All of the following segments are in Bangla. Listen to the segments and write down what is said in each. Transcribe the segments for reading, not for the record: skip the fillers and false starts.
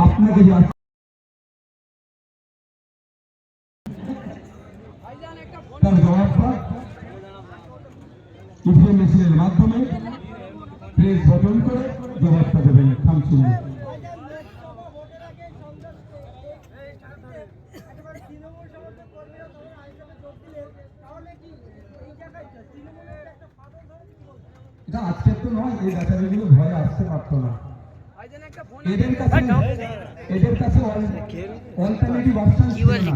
আপনাকে তার জবাবটা ইভিএম মেশিনের মাধ্যমে প্রেস বটন করে জবাবটা দেবেন। থামছিল এটা আজকের তো নয়, এই ব্যাটারিগুলো ভয়ে আসতে পারতো না। এদের কাছে অল্টারনেটিভ অপশন ছিল না,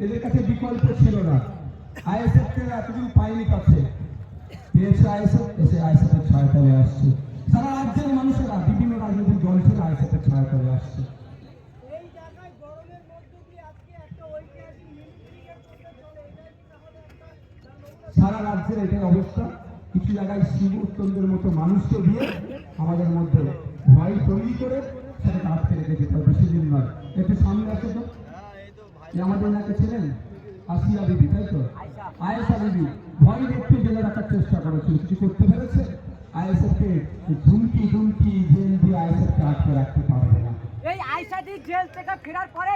এদের কাছে বিকল্প ছিল না। আইএসএফ কে এতদিন পাইনি কাছে পেয়েছে আইএসএফ, এসে আইএসএফ এর সহায়তায় আসছে। সারা রাজ্যের মানুষেরা বিভিন্ন রাজনৈতিক দল থেকে আইএসএফ এর সহায়তায় আসছে। সারা রাজ্যের এটাই অবস্থা। কিছু জায়গায় শিব উত্তমদের মতো মানুষকে দিয়ে আমাদের মধ্যে ভয় তৈরি করে সেটাকে আটকে রেখে যেতে হবে, বেশি দিন নয়। একটু সামনে আসে তো, আমাদের নাকি ছিলেন আসিয়া বিবি, তাই তো? আয়েশা বিবি ভয় দেখতে জেলে রাখার চেষ্টা করেছিল, কিছু করতে পেরেছে? আইএসএফকে ঝুমকি ঝুমকি জেল দিয়ে আইএসএফকে আটকে রাখতে পারবে না। এই আয়েশাদি জেল থেকে ফেরার পরে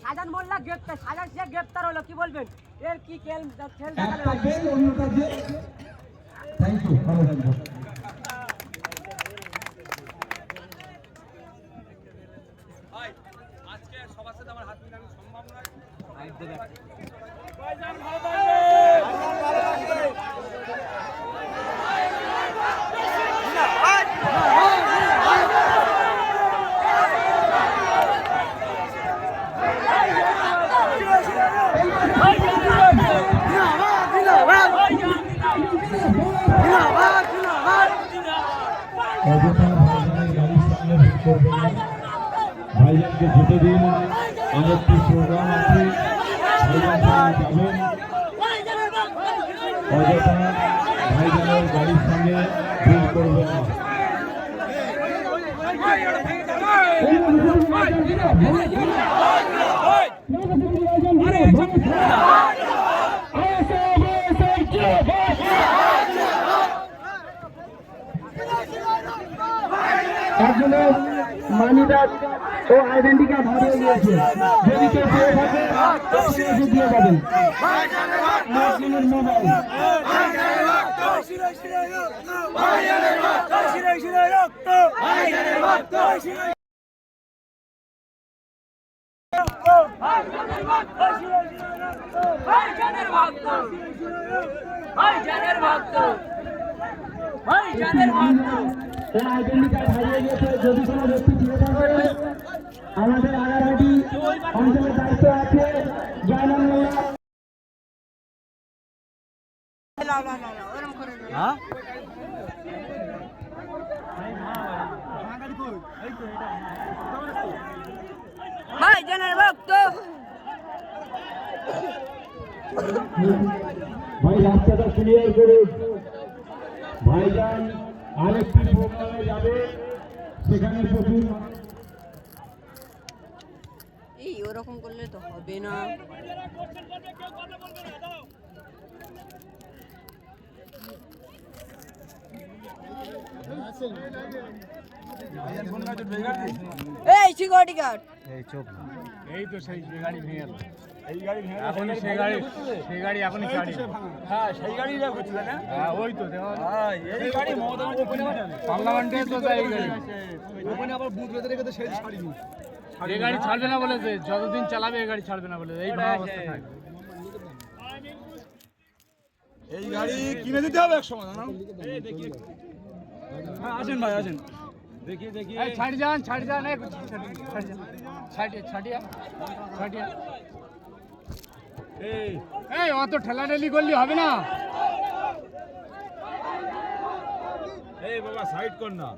সাজান মোল্লা গ্রেপ্তার, সাজান শেখ গ্রেপ্তার হলো, কি বলবেন? এর কি খেল একটা জেল অন্যটা জেল। থ্যাংক ইউ, ভালো থাকবেন। আজকে সবার সাথে আমার হাত মিলানো সম্ভব নয়। ভাইজানকে যেতে দিন, অনেকটি প্রোগ্রাম আছে, যাবেন। অযথা ভাইজানের গাড়ির সঙ্গে ভিড় করবেন না। একজনের মানি ব্যাগ ও আইডেন্টি কার্ড হারিয়ে গিয়েছে, যদি কেউ পেয়ে থাকে দিয়ে যাবেন। মোবাইল আইডেন্টি কার্ড হারিয়ে গেছে, যদি কোনো ব্যক্তি ফিরে থাকে আমাদের আগারহাটি অঞ্চলের দায়িত্ব আছে জয়নাল মোল্লা। ভাই রাস্তাটা ক্লিয়ার করুন। ভাইজান আরেকটি প্রোগ্রামে যাবে, সেখানে প্রচুর এই ওরকম করলে তো হবে না। এই সিকিউরিটি গার্ড, এই চোখ, এই তো সেই গাড়ি ভেঙে গেল। এই গাড়ি ভেঙে এখন সেই গাড়ি এখনই ছাড়ি। হ্যাঁ, সেই গাড়িটা হচ্ছিল না। হ্যাঁ, ওই তো দেখো। হ্যাঁ, এই গাড়ি মমতা ওখানে পার্লামেন্টে তো যাই গাড়ি ওখানে আবার বুথ বেঁধে রেখে তো সেই ছাড়িনি। এই গাড়ি ছাড়বে না বলেছে, যতদিন চালাবে এই গাড়ি ছাড়বে না বলেছে। এই অবস্থা থাকবে। এই গাড়ি কিনে দিতে হবে এক সময়। এই দেখি, হ্যাঁ আসেন ভাই আসেন, দেখি ছাড়ি যান ছাড়িয়া। এই অত ঠেলাঠেলি করলে হবে না। এই বাবা সাইড কর না,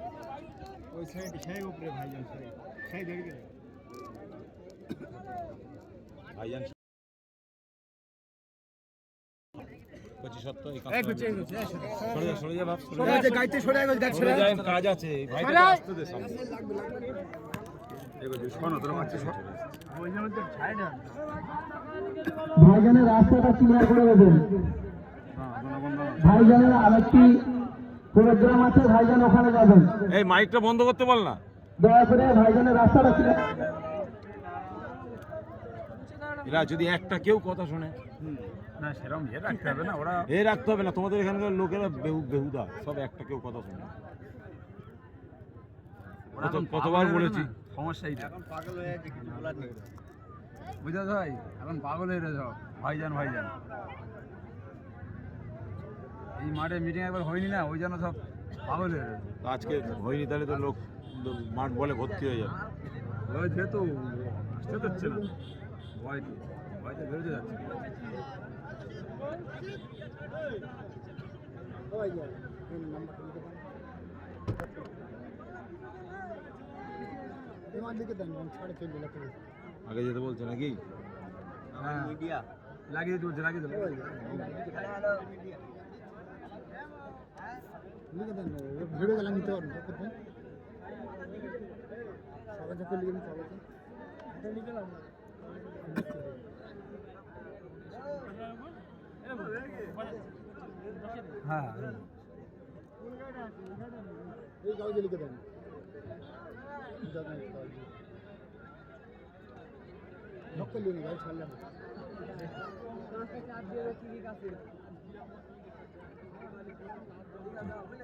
ওই সাইড সেই উপরে ভাইজান, সেই দেখি ভাইজান 25 কাজ আছে ভাইজানের রাস্তাটা ক্লিয়ার করে দেবেন। ভাইজানের আরেকটি প্রোগ্রাম আছে, ভাইজান ওখানে যাবেন। এই মাইকটা বন্ধ করতে বল না। দয়া করে ভাইজানের রাস্তাটা ছিল এরা যদি একটা কেউ কথা শোনে না সেরকম ইয়ে রাখতে হবে না ওরা এ রাখতে হবে না, তোমাদের এখানকার লোকেরা বেহুদা সব একটা কেউ কথা শোনে। কতবার বলেছি সমস্যাই এখন পাগল হয়ে আছে কিছু বলার নেই বুঝতে ভাই এখন পাগল হয়ে যাও ভাইজান ভাইজান এই মাঠে মিটিং একবার হয়নি না ওই জন্য সব পাগল হয়ে গেছে আজকে হয়নি তাহলে তো লোক মাঠ বলে ভর্তি হয়ে যাবে। ভয় যেহেতু আসতে হচ্ছে না ভয়তে ভয়তে বেরোতে যাচ্ছে আগে যেতে বলছে নাকি? হ্যাঁ লাগিয়ে দিতে লাগিয়ে দিল ভিডিও গেলাম নিতে পারবো সবাই যখন লিখে নিতে হবে হ্যাঁ এই কাগজে লিখে দেন নকল লিখে গাড়ি ছাড়লাম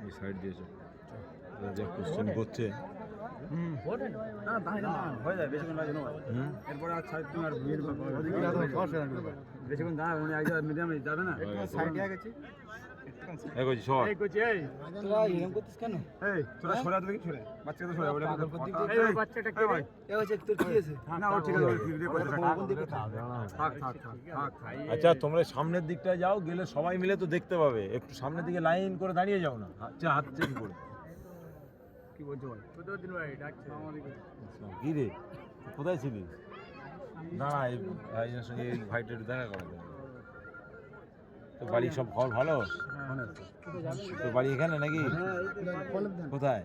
এই সাইড দিয়েছে যা কোশ্চেন করছে। না হয়ে যায় বেশিক্ষণ লাগে না এরপরে আর সাইড তুমি আর বেশিক্ষণ দাঁড়াবে উনি এক জায়গায় মিডিয়ামে যাবে না সাইডে গেছি এগোছি সর এই কোচি এই তোরা এরকম করছিস কেন এই তোরা সরে দেখি সরে বাচ্চাকে তো সরে বলে এই ওই বাচ্চাটা কে ভাই এ হচ্ছে তোর কি আছে না ও ঠিক আছে ভিডিও করতে থাক থাক থাক থাক আচ্ছা তোমরা সামনের দিকটায় যাও, গেলে সবাই মিলে তো দেখতে পাবে, একটু সামনের দিকে লাইন করে দাঁড়িয়ে যাও না, আচ্ছা হাত চেক করে। কি বলছো ভাই কুতুবউদ্দিন ভাই ডাকছে কি রে কোথায় ছিলিস? দাঁড়া এই ভাইয়ের সঙ্গে এই ভাইটা একটু দেখা করা যায়। তো বাড়ি সব খবর ভালো? তো বাড়ি এখানে নাকি? কোথায়?